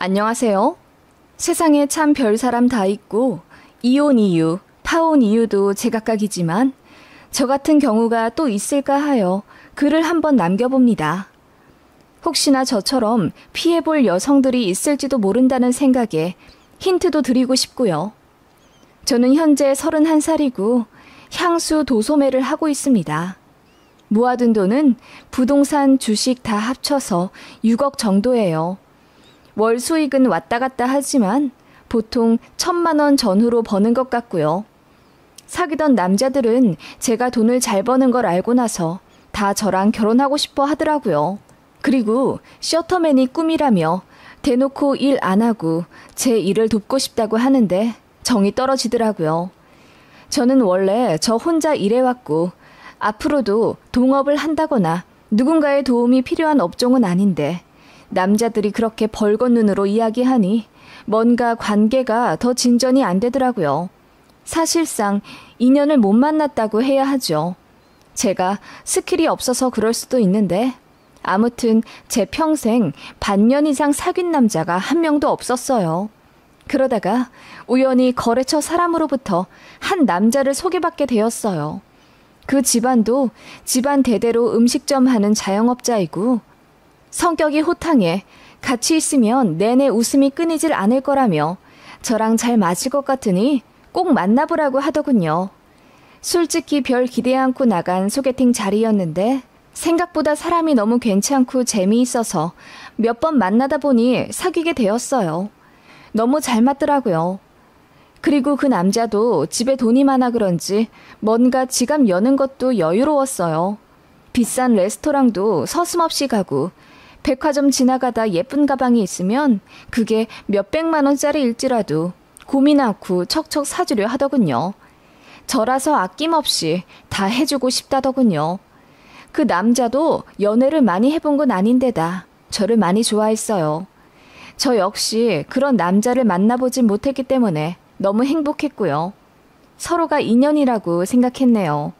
안녕하세요. 세상에 참 별 사람 다 있고 이혼 이유, 파혼 이유도 제각각이지만 저 같은 경우가 또 있을까 하여 글을 한번 남겨봅니다. 혹시나 저처럼 피해볼 여성들이 있을지도 모른다는 생각에 힌트도 드리고 싶고요. 저는 현재 31살이고 향수 도소매를 하고 있습니다. 모아둔 돈은 부동산, 주식 다 합쳐서 6억 정도예요. 월 수익은 왔다 갔다 하지만 보통 1,000만 원 전후로 버는 것 같고요. 사귀던 남자들은 제가 돈을 잘 버는 걸 알고 나서 다 저랑 결혼하고 싶어 하더라고요. 그리고 셔터맨이 꿈이라며 대놓고 일 안 하고 제 일을 돕고 싶다고 하는데 정이 떨어지더라고요. 저는 원래 저 혼자 일해왔고 앞으로도 동업을 한다거나 누군가의 도움이 필요한 업종은 아닌데 남자들이 그렇게 벌건 눈으로 이야기하니 뭔가 관계가 더 진전이 안 되더라고요. 사실상 인연을 못 만났다고 해야 하죠. 제가 스킬이 없어서 그럴 수도 있는데 아무튼 제 평생 반년 이상 사귄 남자가 한 명도 없었어요. 그러다가 우연히 거래처 사람으로부터 한 남자를 소개받게 되었어요. 그 집안도 집안 대대로 음식점 하는 자영업자이고 성격이 호탕해 같이 있으면 내내 웃음이 끊이질 않을 거라며 저랑 잘 맞을 것 같으니 꼭 만나보라고 하더군요. 솔직히 별 기대 않고 나간 소개팅 자리였는데 생각보다 사람이 너무 괜찮고 재미있어서 몇 번 만나다 보니 사귀게 되었어요. 너무 잘 맞더라고요. 그리고 그 남자도 집에 돈이 많아 그런지 뭔가 지갑 여는 것도 여유로웠어요. 비싼 레스토랑도 서슴없이 가고 백화점 지나가다 예쁜 가방이 있으면 그게 몇백만 원짜리일지라도 고민 않고 척척 사주려 하더군요. 저라서 아낌없이 다 해주고 싶다더군요. 그 남자도 연애를 많이 해본 건 아닌데다 저를 많이 좋아했어요. 저 역시 그런 남자를 만나보진 못했기 때문에 너무 행복했고요. 서로가 인연이라고 생각했네요.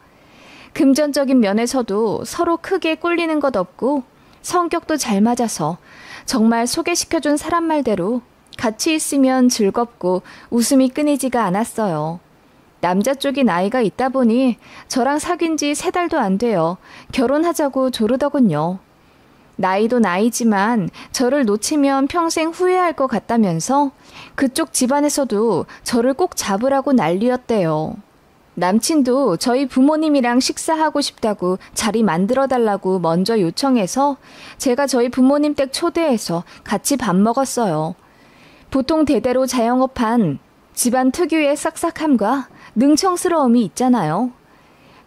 금전적인 면에서도 서로 크게 꿀리는 것 없고 성격도 잘 맞아서 정말 소개시켜준 사람 말대로 같이 있으면 즐겁고 웃음이 끊이지가 않았어요. 남자 쪽이 나이가 있다 보니 저랑 사귄 지 3달도 안 돼요. 결혼하자고 조르더군요. 나이도 나이지만 저를 놓치면 평생 후회할 것 같다면서 그쪽 집안에서도 저를 꼭 잡으라고 난리였대요. 남친도 저희 부모님이랑 식사하고 싶다고 자리 만들어달라고 먼저 요청해서 제가 저희 부모님 댁 초대해서 같이 밥 먹었어요. 보통 대대로 자영업한 집안 특유의 싹싹함과 능청스러움이 있잖아요.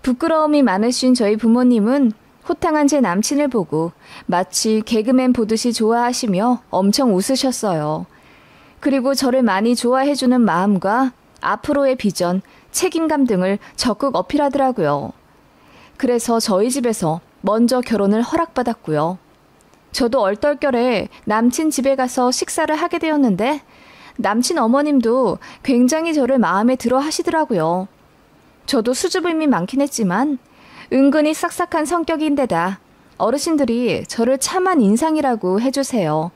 부끄러움이 많으신 저희 부모님은 호탕한 제 남친을 보고 마치 개그맨 보듯이 좋아하시며 엄청 웃으셨어요. 그리고 저를 많이 좋아해주는 마음과 앞으로의 비전, 책임감 등을 적극 어필하더라고요. 그래서 저희 집에서 먼저 결혼을 허락받았고요. 저도 얼떨결에 남친 집에 가서 식사를 하게 되었는데 남친 어머님도 굉장히 저를 마음에 들어 하시더라고요. 저도 수줍음이 많긴 했지만 은근히 싹싹한 성격인데다 어르신들이 저를 참한 인상이라고 해주세요.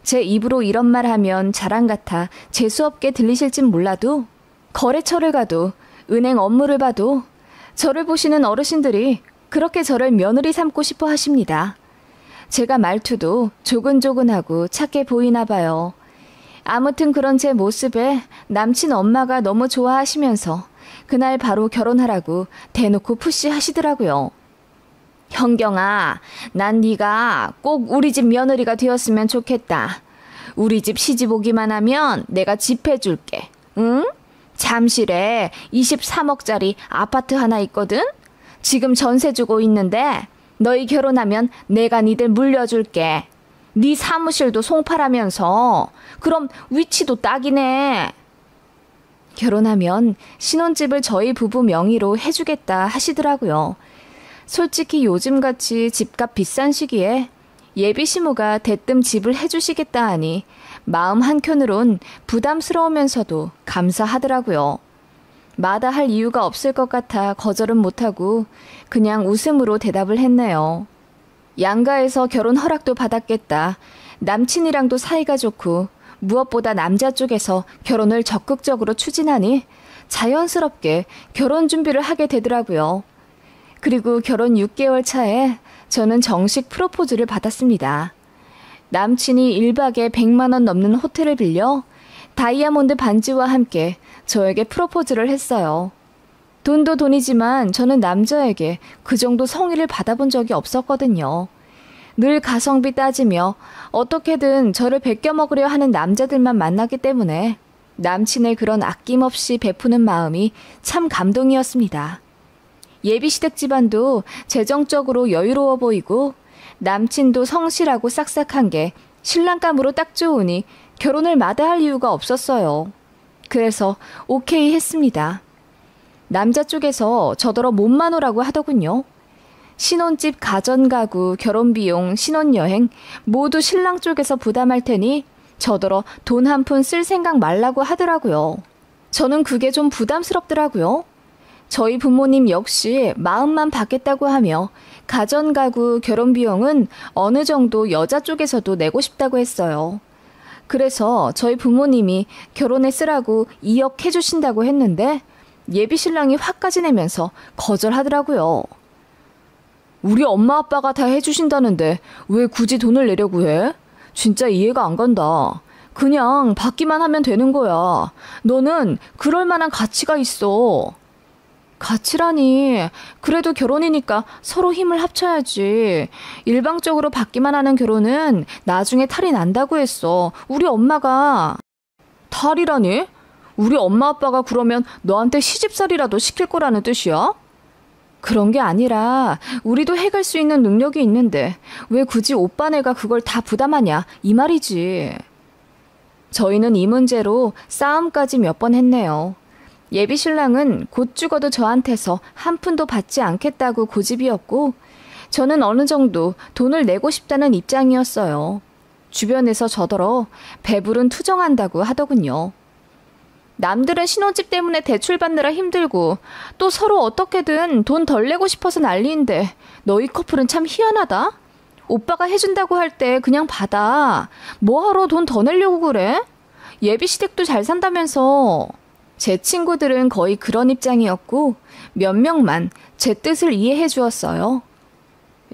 제 입으로 이런 말 하면 자랑 같아 재수없게 들리실진 몰라도 거래처를 가도 은행 업무를 봐도 저를 보시는 어르신들이 그렇게 저를 며느리 삼고 싶어 하십니다. 제가 말투도 조근조근하고 착해 보이나 봐요. 아무튼 그런 제 모습에 남친 엄마가 너무 좋아하시면서 그날 바로 결혼하라고 대놓고 푸시하시더라고요. 현경아, 난 네가 꼭 우리 집 며느리가 되었으면 좋겠다. 우리 집 시집 오기만 하면 내가 집 해줄게. 응? 잠실에 23억짜리 아파트 하나 있거든? 지금 전세 주고 있는데 너희 결혼하면 내가 니들 물려줄게. 네 사무실도 송파라면서. 그럼 위치도 딱이네. 결혼하면 신혼집을 저희 부부 명의로 해주겠다 하시더라고요. 솔직히 요즘같이 집값 비싼 시기에 예비 시모가 대뜸 집을 해주시겠다 하니 마음 한켠으론 부담스러우면서도 감사하더라고요. 마다할 이유가 없을 것 같아 거절은 못하고 그냥 웃음으로 대답을 했네요. 양가에서 결혼 허락도 받았겠다. 남친이랑도 사이가 좋고 무엇보다 남자 쪽에서 결혼을 적극적으로 추진하니 자연스럽게 결혼 준비를 하게 되더라고요. 그리고 결혼 6개월 차에 저는 정식 프로포즈를 받았습니다. 남친이 1박에 100만 원 넘는 호텔을 빌려 다이아몬드 반지와 함께 저에게 프로포즈를 했어요. 돈도 돈이지만 저는 남자에게 그 정도 성의를 받아본 적이 없었거든요. 늘 가성비 따지며 어떻게든 저를 베껴먹으려 하는 남자들만 만났기 때문에 남친의 그런 아낌없이 베푸는 마음이 참 감동이었습니다. 예비시댁 집안도 재정적으로 여유로워 보이고 남친도 성실하고 싹싹한 게 신랑감으로 딱 좋으니 결혼을 마다할 이유가 없었어요. 그래서 오케이 했습니다. 남자 쪽에서 저더러 몸만 오라고 하더군요. 신혼집, 가전가구, 결혼비용, 신혼여행 모두 신랑 쪽에서 부담할 테니 저더러 돈 한 푼 쓸 생각 말라고 하더라고요. 저는 그게 좀 부담스럽더라고요. 저희 부모님 역시 마음만 받겠다고 하며 가전가구, 결혼비용은 어느 정도 여자 쪽에서도 내고 싶다고 했어요. 그래서 저희 부모님이 결혼에 쓰라고 2억 해주신다고 했는데 예비신랑이 화까지 내면서 거절하더라고요. 우리 엄마 아빠가 다 해주신다는데 왜 굳이 돈을 내려고 해? 진짜 이해가 안 간다. 그냥 받기만 하면 되는 거야. 너는 그럴 만한 가치가 있어. 가치라니. 그래도 결혼이니까 서로 힘을 합쳐야지. 일방적으로 받기만 하는 결혼은 나중에 탈이 난다고 했어. 우리 엄마가. 탈이라니? 우리 엄마 아빠가 그러면 너한테 시집살이라도 시킬 거라는 뜻이야? 그런 게 아니라 우리도 해갈 수 있는 능력이 있는데 왜 굳이 오빠네가 그걸 다 부담하냐 이 말이지. 저희는 이 문제로 싸움까지 몇 번 했네요. 예비신랑은 곧 죽어도 저한테서 한 푼도 받지 않겠다고 고집이었고 저는 어느 정도 돈을 내고 싶다는 입장이었어요. 주변에서 저더러 배부른 투정한다고 하더군요. 남들은 신혼집 때문에 대출 받느라 힘들고 또 서로 어떻게든 돈 덜 내고 싶어서 난리인데 너희 커플은 참 희한하다. 오빠가 해준다고 할 때 그냥 받아. 뭐하러 돈 더 내려고 그래? 예비시댁도 잘 산다면서. 제 친구들은 거의 그런 입장이었고 몇 명만 제 뜻을 이해해 주었어요.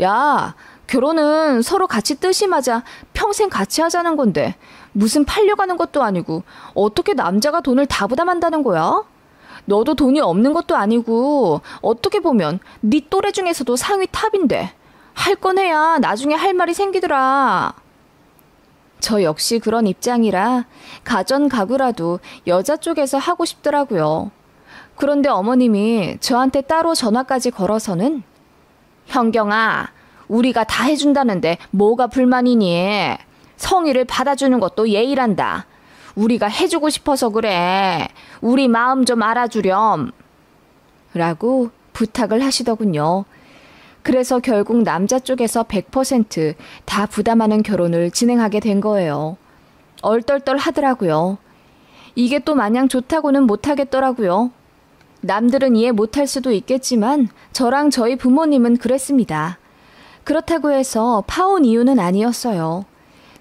야, 결혼은 서로 같이 뜻이 맞아 평생 같이 하자는 건데 무슨 팔려가는 것도 아니고 어떻게 남자가 돈을 다 부담한다는 거야? 너도 돈이 없는 것도 아니고 어떻게 보면 네 또래 중에서도 상위 탑인데 할 건 해야 나중에 할 말이 생기더라. 저 역시 그런 입장이라 가전 가구라도 여자 쪽에서 하고 싶더라고요. 그런데 어머님이 저한테 따로 전화까지 걸어서는 현경아, 우리가 다 해준다는데 뭐가 불만이니? 성의를 받아주는 것도 예의란다. 우리가 해주고 싶어서 그래. 우리 마음 좀 알아주렴. 라고 부탁을 하시더군요. 그래서 결국 남자 쪽에서 100% 다 부담하는 결혼을 진행하게 된 거예요. 얼떨떨 하더라고요. 이게 또 마냥 좋다고는 못하겠더라고요. 남들은 이해 못할 수도 있겠지만 저랑 저희 부모님은 그랬습니다. 그렇다고 해서 파혼 이유는 아니었어요.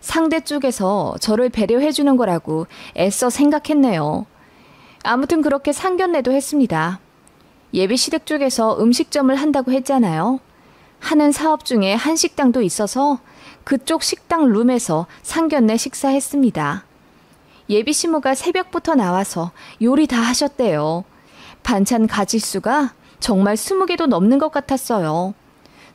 상대 쪽에서 저를 배려해주는 거라고 애써 생각했네요. 아무튼 그렇게 상견례도 했습니다. 예비시댁 쪽에서 음식점을 한다고 했잖아요. 하는 사업 중에 한식당도 있어서 그쪽 식당 룸에서 상견례 식사했습니다. 예비시모가 새벽부터 나와서 요리 다 하셨대요. 반찬 가짓수가 정말 20개도 넘는 것 같았어요.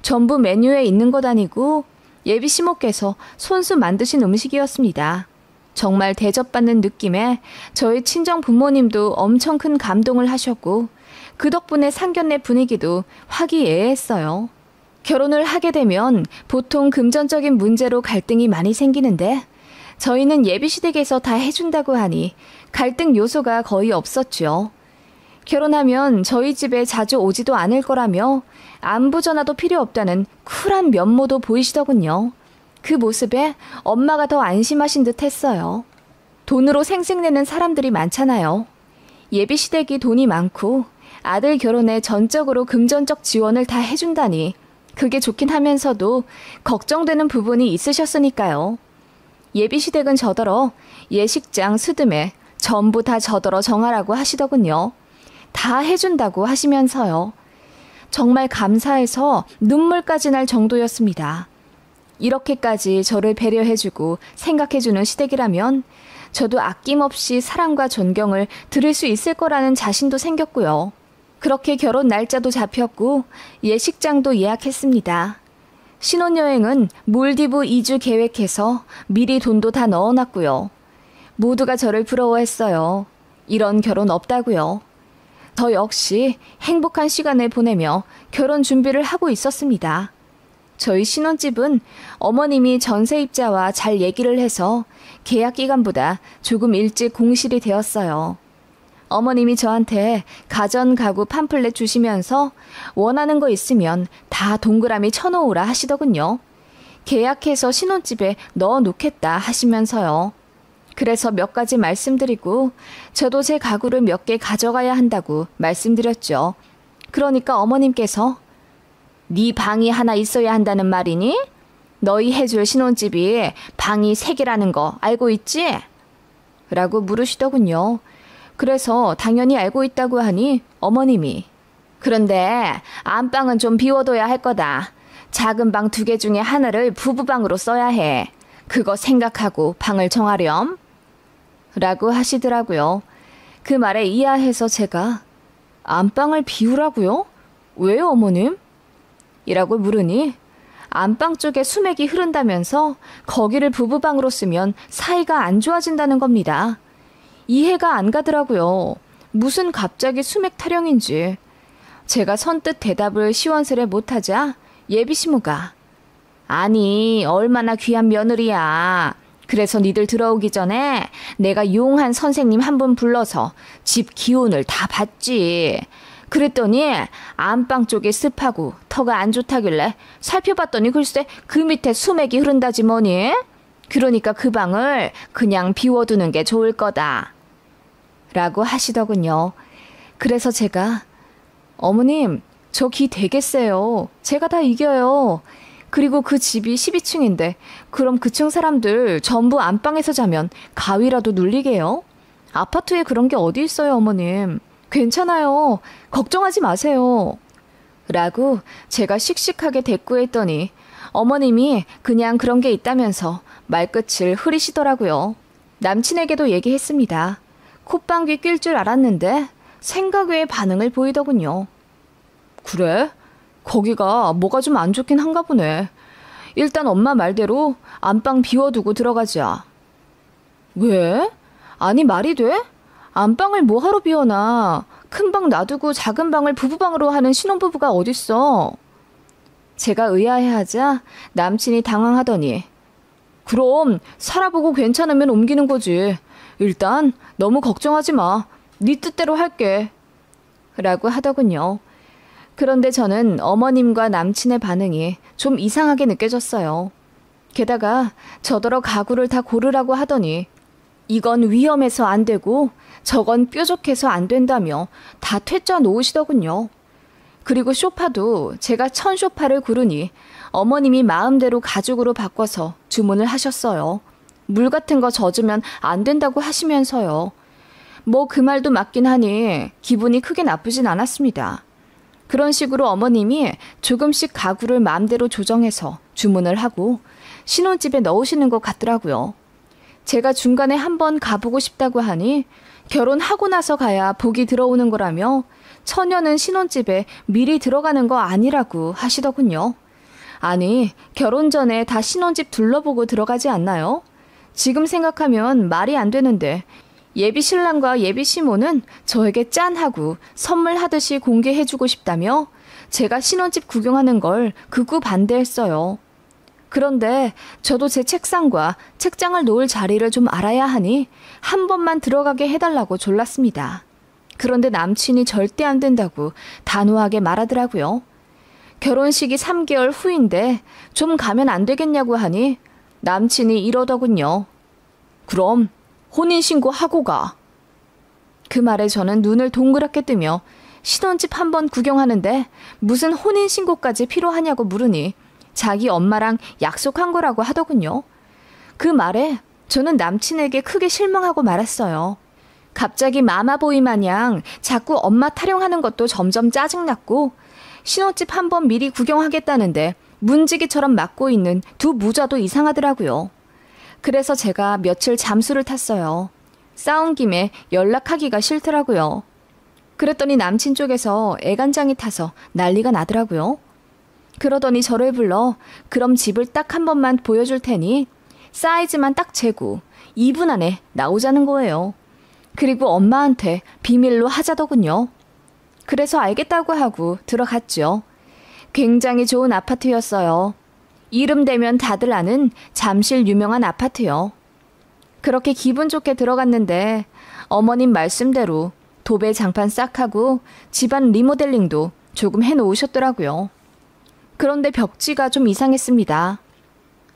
전부 메뉴에 있는 것 아니고 예비시모께서 손수 만드신 음식이었습니다. 정말 대접받는 느낌에 저희 친정 부모님도 엄청 큰 감동을 하셨고 그 덕분에 상견례 분위기도 화기애애했어요. 결혼을 하게 되면 보통 금전적인 문제로 갈등이 많이 생기는데 저희는 예비시댁에서 다 해준다고 하니 갈등 요소가 거의 없었죠. 결혼하면 저희 집에 자주 오지도 않을 거라며 안부 전화도 필요 없다는 쿨한 면모도 보이시더군요. 그 모습에 엄마가 더 안심하신 듯 했어요. 돈으로 생색내는 사람들이 많잖아요. 예비시댁이 돈이 많고 아들 결혼에 전적으로 금전적 지원을 다 해준다니 그게 좋긴 하면서도 걱정되는 부분이 있으셨으니까요. 예비시댁은 저더러 예식장, 스드메 전부 다 저더러 정하라고 하시더군요. 다 해준다고 하시면서요. 정말 감사해서 눈물까지 날 정도였습니다. 이렇게까지 저를 배려해주고 생각해주는 시댁이라면 저도 아낌없이 사랑과 존경을 들을 수 있을 거라는 자신도 생겼고요. 그렇게 결혼 날짜도 잡혔고 예식장도 예약했습니다. 신혼여행은 몰디브 2주 계획해서 미리 돈도 다 넣어놨고요. 모두가 저를 부러워했어요. 이런 결혼 없다고요. 저 역시 행복한 시간을 보내며 결혼 준비를 하고 있었습니다. 저희 신혼집은 어머님이 전세입자와 잘 얘기를 해서 계약 기간보다 조금 일찍 공실이 되었어요. 어머님이 저한테 가전 가구 팜플렛 주시면서 원하는 거 있으면 다 동그라미 쳐놓으라 하시더군요. 계약해서 신혼집에 넣어놓겠다 하시면서요. 그래서 몇 가지 말씀드리고 저도 제 가구를 몇 개 가져가야 한다고 말씀드렸죠. 그러니까 어머님께서 네 방이 하나 있어야 한다는 말이니? 너희 해줄 신혼집이 방이 3개라는 거 알고 있지? 라고 물으시더군요. 그래서 당연히 알고 있다고 하니 어머님이 그런데 안방은 좀 비워둬야 할 거다. 작은 방 2개 중에 하나를 부부방으로 써야 해. 그거 생각하고 방을 정하렴. 라고 하시더라고요. 그 말에 이해해서 제가 안방을 비우라고요? 왜요 어머님? 이라고 물으니 안방 쪽에 수맥이 흐른다면서 거기를 부부방으로 쓰면 사이가 안 좋아진다는 겁니다. 이해가 안 가더라고요. 무슨 갑자기 수맥 타령인지. 제가 선뜻 대답을 시원스레 못하자 예비시모가 아니 얼마나 귀한 며느리야. 그래서 니들 들어오기 전에 내가 용한 선생님 한 분 불러서 집 기운을 다 봤지. 그랬더니 안방 쪽에 습하고 터가 안 좋다길래 살펴봤더니 글쎄 그 밑에 수맥이 흐른다지 뭐니. 그러니까 그 방을 그냥 비워두는 게 좋을 거다. 라고 하시더군요. 그래서 제가 어머님 저 기 되게 세요. 제가 다 이겨요. 그리고 그 집이 12층인데 그럼 그층 사람들 전부 안방에서 자면 가위라도 눌리게요? 아파트에 그런 게 어디 있어요 어머님. 괜찮아요. 걱정하지 마세요. 라고 제가 씩씩하게 대꾸했더니 어머님이 그냥 그런 게 있다면서 말끝을 흐리시더라고요. 남친에게도 얘기했습니다. 콧방귀 낄 줄 알았는데 생각 외의 반응을 보이더군요. 그래? 거기가 뭐가 좀 안 좋긴 한가 보네. 일단 엄마 말대로 안방 비워두고 들어가자. 왜? 아니 말이 돼? 안방을 뭐하러 비워놔. 큰 방 놔두고 작은 방을 부부방으로 하는 신혼부부가 어딨어. 제가 의아해하자 남친이 당황하더니 그럼 살아보고 괜찮으면 옮기는 거지. 일단 너무 걱정하지 마. 네 뜻대로 할게. 라고 하더군요. 그런데 저는 어머님과 남친의 반응이 좀 이상하게 느껴졌어요. 게다가 저더러 가구를 다 고르라고 하더니 이건 위험해서 안 되고 저건 뾰족해서 안 된다며 다 퇴짜 놓으시더군요. 그리고 소파도 제가 1000소파를 고르니 어머님이 마음대로 가죽으로 바꿔서 주문을 하셨어요. 물 같은 거 젖으면 안 된다고 하시면서요. 뭐 그 말도 맞긴 하니 기분이 크게 나쁘진 않았습니다. 그런 식으로 어머님이 조금씩 가구를 마음대로 조정해서 주문을 하고 신혼집에 넣으시는 것 같더라고요. 제가 중간에 한번 가보고 싶다고 하니 결혼하고 나서 가야 복이 들어오는 거라며 처녀는 신혼집에 미리 들어가는 거 아니라고 하시더군요. 아니, 결혼 전에 다 신혼집 둘러보고 들어가지 않나요? 지금 생각하면 말이 안 되는데 예비 신랑과 예비 시모는 저에게 짠하고 선물하듯이 공개해주고 싶다며 제가 신혼집 구경하는 걸 극구 반대했어요. 그런데 저도 제 책상과 책장을 놓을 자리를 좀 알아야 하니 한 번만 들어가게 해달라고 졸랐습니다. 그런데 남친이 절대 안 된다고 단호하게 말하더라고요. 결혼식이 3개월 후인데 좀 가면 안 되겠냐고 하니 남친이 이러더군요. 그럼 혼인신고 하고 가. 그 말에 저는 눈을 동그랗게 뜨며 신혼집 한번 구경하는데 무슨 혼인신고까지 필요하냐고 물으니 자기 엄마랑 약속한 거라고 하더군요. 그 말에 저는 남친에게 크게 실망하고 말았어요. 갑자기 마마보이 마냥 자꾸 엄마 타령하는 것도 점점 짜증났고 신혼집 한번 미리 구경하겠다는데 문지기처럼 맞고 있는 두 무자도 이상하더라고요. 그래서 제가 며칠 잠수를 탔어요. 싸운 김에 연락하기가 싫더라고요. 그랬더니 남친 쪽에서 애간장이 타서 난리가 나더라고요. 그러더니 저를 불러 그럼 집을 딱 한 번만 보여줄 테니 사이즈만 딱 재고 2분 안에 나오자는 거예요. 그리고 엄마한테 비밀로 하자더군요. 그래서 알겠다고 하고 들어갔죠. 굉장히 좋은 아파트였어요. 이름 대면 다들 아는 잠실 유명한 아파트요. 그렇게 기분 좋게 들어갔는데 어머님 말씀대로 도배 장판 싹 하고 집안 리모델링도 조금 해놓으셨더라고요. 그런데 벽지가 좀 이상했습니다.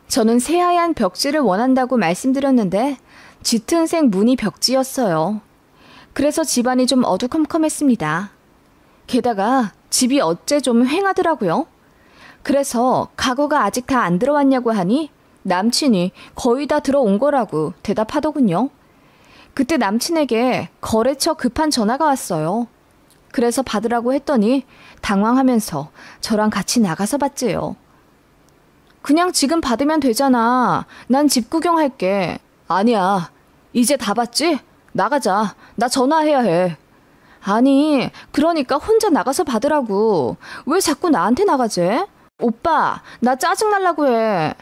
저는 새하얀 벽지를 원한다고 말씀드렸는데 짙은색 무늬 벽지였어요. 그래서 집안이 좀 어두컴컴했습니다. 게다가 집이 어째 좀 휑하더라고요. 그래서 가구가 아직 다 안 들어왔냐고 하니 남친이 거의 다 들어온 거라고 대답하더군요. 그때 남친에게 거래처 급한 전화가 왔어요. 그래서 받으라고 했더니 당황하면서 저랑 같이 나가서 받지요. 그냥 지금 받으면 되잖아. 난 집 구경할게. 아니야. 이제 다 받지? 나가자. 나 전화해야 해. 아니, 그러니까 혼자 나가서 받으라고. 왜 자꾸 나한테 나가지? 오빠, 나 짜증날라고 해.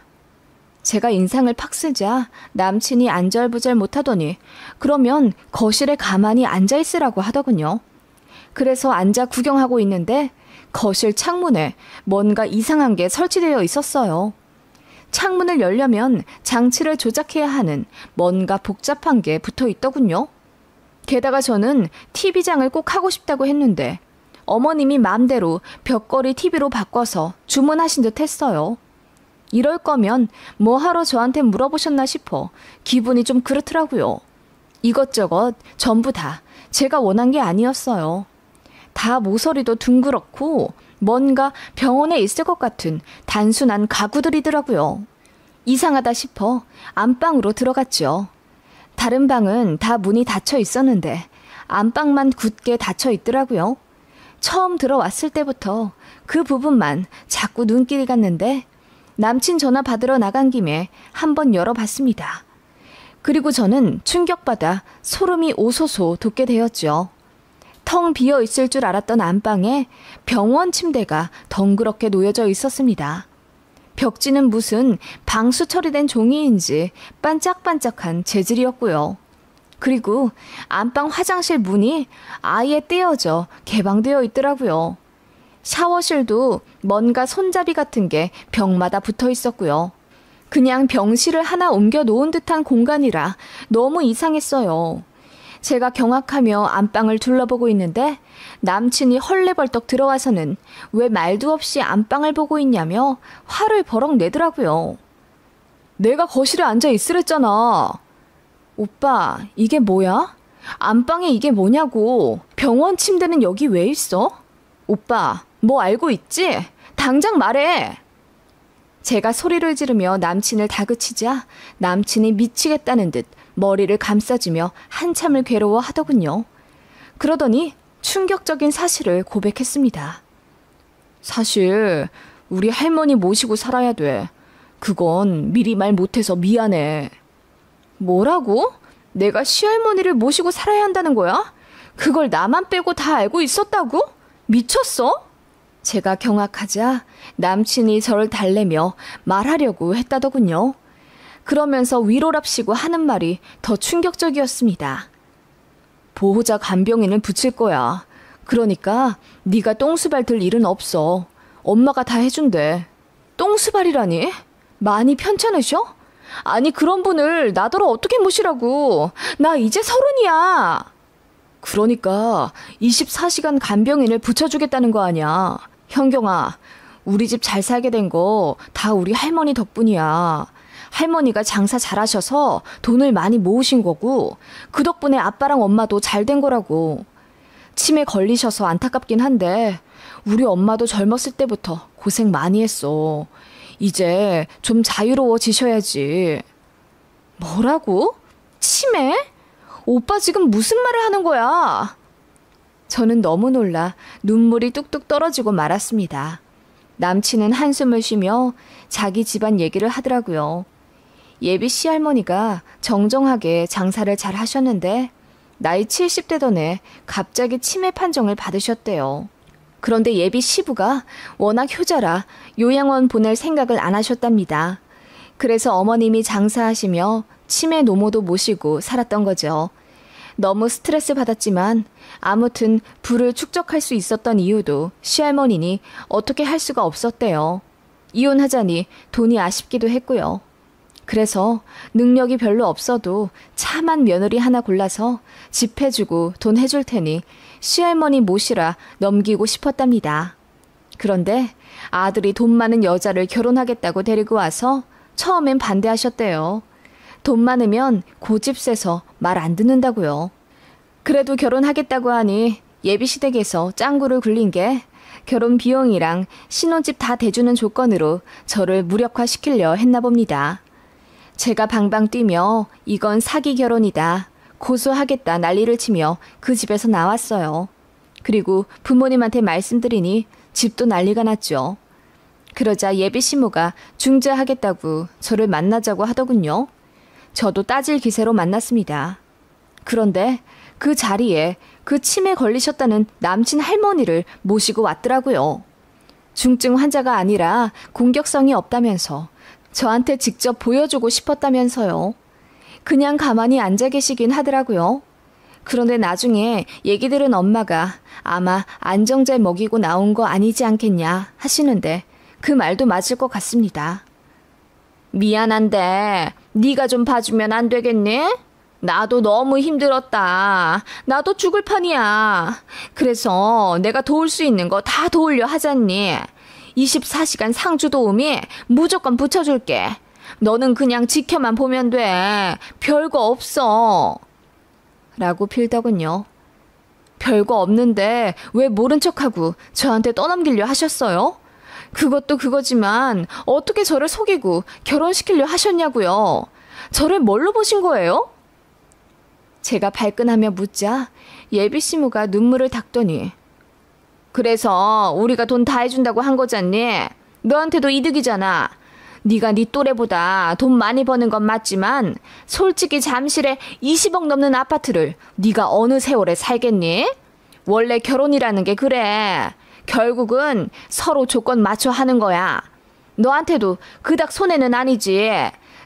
제가 인상을 팍 쓰자 남친이 안절부절 못하더니 그러면 거실에 가만히 앉아있으라고 하더군요. 그래서 앉아 구경하고 있는데 거실 창문에 뭔가 이상한 게 설치되어 있었어요. 창문을 열려면 장치를 조작해야 하는 뭔가 복잡한 게 붙어 있더군요. 게다가 저는 TV장을 꼭 하고 싶다고 했는데 어머님이 마음대로 벽걸이 TV로 바꿔서 주문하신 듯 했어요. 이럴 거면 뭐하러 저한테 물어보셨나 싶어 기분이 좀 그렇더라고요. 이것저것 전부 다 제가 원한 게 아니었어요. 다 모서리도 둥그렇고 뭔가 병원에 있을 것 같은 단순한 가구들이더라고요. 이상하다 싶어 안방으로 들어갔죠. 다른 방은 다 문이 닫혀 있었는데 안방만 굳게 닫혀 있더라고요. 처음 들어왔을 때부터 그 부분만 자꾸 눈길이 갔는데 남친 전화 받으러 나간 김에 한번 열어봤습니다. 그리고 저는 충격받아 소름이 오소소 돋게 되었죠. 텅 비어 있을 줄 알았던 안방에 병원 침대가 덩그렇게 놓여져 있었습니다. 벽지는 무슨 방수 처리된 종이인지 반짝반짝한 재질이었고요. 그리고 안방 화장실 문이 아예 떼어져 개방되어 있더라고요. 샤워실도 뭔가 손잡이 같은 게 벽마다 붙어 있었고요. 그냥 병실을 하나 옮겨 놓은 듯한 공간이라 너무 이상했어요. 제가 경악하며 안방을 둘러보고 있는데 남친이 헐레벌떡 들어와서는 왜 말도 없이 안방을 보고 있냐며 화를 버럭 내더라고요. 내가 거실에 앉아 있으랬잖아. 오빠, 이게 뭐야? 안방에 이게 뭐냐고. 병원 침대는 여기 왜 있어? 오빠, 뭐 알고 있지? 당장 말해. 제가 소리를 지르며 남친을 다그치자 남친이 미치겠다는 듯 머리를 감싸주며 한참을 괴로워하더군요. 그러더니 충격적인 사실을 고백했습니다. 사실 우리 할머니 모시고 살아야 돼. 그건 미리 말 못해서 미안해. 뭐라고? 내가 시할머니를 모시고 살아야 한다는 거야? 그걸 나만 빼고 다 알고 있었다고? 미쳤어? 제가 경악하자 남친이 저를 달래며 말하려고 했다더군요. 그러면서 위로랍시고 하는 말이 더 충격적이었습니다. 보호자 간병인을 붙일 거야. 그러니까 네가 똥수발 들 일은 없어. 엄마가 다 해준대. 똥수발이라니? 많이 편찮으셔? 아니 그런 분을 나더러 어떻게 모시라고. 나 이제 30이야. 그러니까 24시간 간병인을 붙여주겠다는 거 아니야. 현경아, 우리 집 잘 살게 된 거 다 우리 할머니 덕분이야. 할머니가 장사 잘하셔서 돈을 많이 모으신 거고 그 덕분에 아빠랑 엄마도 잘 된 거라고. 치매 걸리셔서 안타깝긴 한데 우리 엄마도 젊었을 때부터 고생 많이 했어. 이제 좀 자유로워지셔야지. 뭐라고? 치매? 오빠 지금 무슨 말을 하는 거야? 저는 너무 놀라 눈물이 뚝뚝 떨어지고 말았습니다. 남친은 한숨을 쉬며 자기 집안 얘기를 하더라고요. 예비 시할머니가 정정하게 장사를 잘 하셨는데 나이 70대던 해 갑자기 치매 판정을 받으셨대요. 그런데 예비 시부가 워낙 효자라 요양원 보낼 생각을 안 하셨답니다. 그래서 어머님이 장사하시며 치매 노모도 모시고 살았던 거죠. 너무 스트레스 받았지만 아무튼 부를 축적할 수 있었던 이유도 시할머니니 어떻게 할 수가 없었대요. 이혼하자니 돈이 아쉽기도 했고요. 그래서 능력이 별로 없어도 참한 며느리 하나 골라서 집 해주고 돈 해줄 테니 시할머니 모시라 넘기고 싶었답니다. 그런데 아들이 돈 많은 여자를 결혼하겠다고 데리고 와서 처음엔 반대하셨대요. 돈 많으면 고집 세서 말 안 듣는다고요. 그래도 결혼하겠다고 하니 예비시댁에서 짱구를 굴린 게 결혼 비용이랑 신혼집 다 대주는 조건으로 저를 무력화시키려 했나 봅니다. 제가 방방 뛰며 이건 사기 결혼이다, 고소하겠다 난리를 치며 그 집에서 나왔어요. 그리고 부모님한테 말씀드리니 집도 난리가 났죠. 그러자 예비 시모가 중재하겠다고 저를 만나자고 하더군요. 저도 따질 기세로 만났습니다. 그런데 그 자리에 그 치매 걸리셨다는 남친 할머니를 모시고 왔더라고요. 중증 환자가 아니라 공격성이 없다면서 저한테 직접 보여주고 싶었다면서요. 그냥 가만히 앉아 계시긴 하더라고요. 그런데 나중에 얘기 들은 엄마가 아마 안정제 먹이고 나온 거 아니지 않겠냐 하시는데 그 말도 맞을 것 같습니다. 미안한데 네가 좀 봐주면 안 되겠니? 나도 너무 힘들었다. 나도 죽을 판이야. 그래서 내가 도울 수 있는 거 다 도우려 하잖니. 24시간 상주 도우미 무조건 붙여줄게. 너는 그냥 지켜만 보면 돼. 별거 없어. 라고 빌더군요. 별거 없는데 왜 모른 척하고 저한테 떠넘기려 하셨어요? 그것도 그거지만 어떻게 저를 속이고 결혼시키려 하셨냐고요. 저를 뭘로 보신 거예요? 제가 발끈하며 묻자 예비 시무가 눈물을 닦더니 그래서 우리가 돈 다 해준다고 한 거잖니. 너한테도 이득이잖아. 네가 네 또래보다 돈 많이 버는 건 맞지만 솔직히 잠실에 20억 넘는 아파트를 네가 어느 세월에 살겠니? 원래 결혼이라는 게 그래. 결국은 서로 조건 맞춰 하는 거야. 너한테도 그닥 손해는 아니지.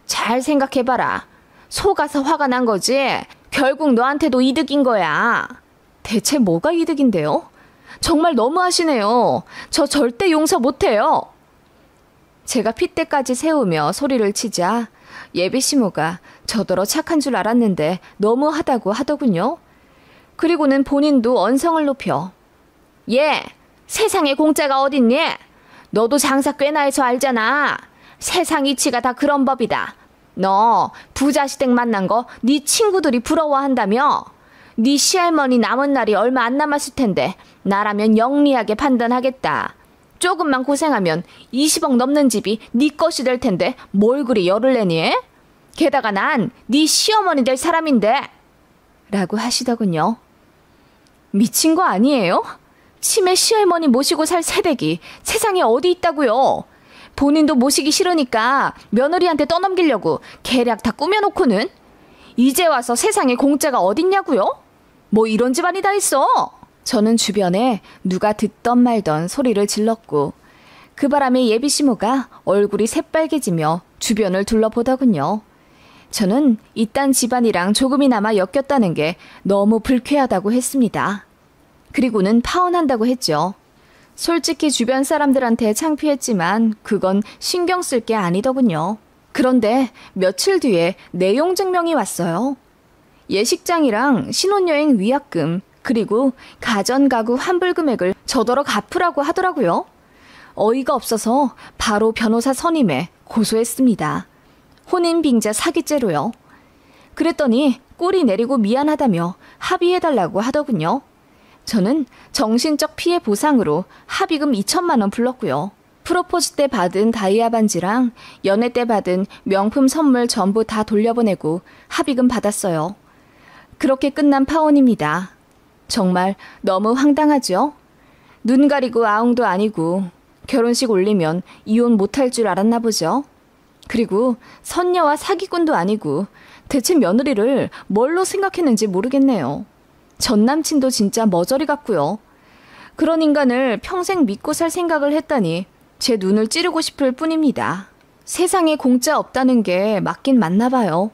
잘 생각해봐라. 속아서 화가 난 거지. 결국 너한테도 이득인 거야. 대체 뭐가 이득인데요? 정말 너무하시네요. 저 절대 용서 못해요. 제가 핏대까지 세우며 소리를 치자 예비 시모가 저더러 착한 줄 알았는데 너무하다고 하더군요. 그리고는 본인도 언성을 높여 예, 세상에 공짜가 어딨니? 너도 장사 꽤나 해서 알잖아. 세상 이치가 다 그런 법이다. 너 부자 시댁 만난 거 네 친구들이 부러워한다며? 네 시할머니 남은 날이 얼마 안 남았을 텐데 나라면 영리하게 판단하겠다. 조금만 고생하면 20억 넘는 집이 네 것이 될 텐데 뭘 그리 열을 내니? 게다가 난 네 시어머니 될 사람인데 라고 하시더군요. 미친 거 아니에요? 치매 시할머니 모시고 살 새댁이 세상에 어디 있다고요? 본인도 모시기 싫으니까 며느리한테 떠넘기려고 계략 다 꾸며놓고는 이제 와서 세상에 공짜가 어딨냐고요? 뭐 이런 집안이 다 있어. 저는 주변에 누가 듣던 말던 소리를 질렀고 그 바람에 예비 시모가 얼굴이 새빨개지며 주변을 둘러보더군요. 저는 이딴 집안이랑 조금이나마 엮였다는 게 너무 불쾌하다고 했습니다. 그리고는 파혼한다고 했죠. 솔직히 주변 사람들한테 창피했지만 그건 신경 쓸 게 아니더군요. 그런데 며칠 뒤에 내용 증명이 왔어요. 예식장이랑 신혼여행 위약금 그리고 가전가구 환불 금액을 저더러 갚으라고 하더라고요. 어이가 없어서 바로 변호사 선임해 고소했습니다. 혼인빙자 사기죄로요. 그랬더니 꼬리 내리고 미안하다며 합의해달라고 하더군요. 저는 정신적 피해 보상으로 합의금 2천만 원 불렀고요. 프로포즈 때 받은 다이아 반지랑 연애 때 받은 명품 선물 전부 다 돌려보내고 합의금 받았어요. 그렇게 끝난 파혼입니다. 정말 너무 황당하죠? 눈 가리고 아웅도 아니고 결혼식 올리면 이혼 못할 줄 알았나 보죠. 그리고 선녀와 사기꾼도 아니고 대체 며느리를 뭘로 생각했는지 모르겠네요. 전 남친도 진짜 머저리 같고요. 그런 인간을 평생 믿고 살 생각을 했다니 제 눈을 찌르고 싶을 뿐입니다. 세상에 공짜 없다는 게 맞긴 맞나 봐요.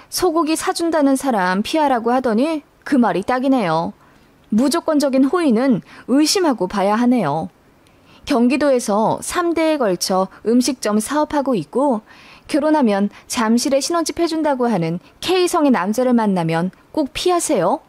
소고기 사준다는 사람 피하라고 하더니 그 말이 딱이네요. 무조건적인 호의는 의심하고 봐야 하네요. 경기도에서 3대에 걸쳐 음식점 사업하고 있고 결혼하면 잠실에 신혼집 해준다고 하는 K성의 남자를 만나면 꼭 피하세요.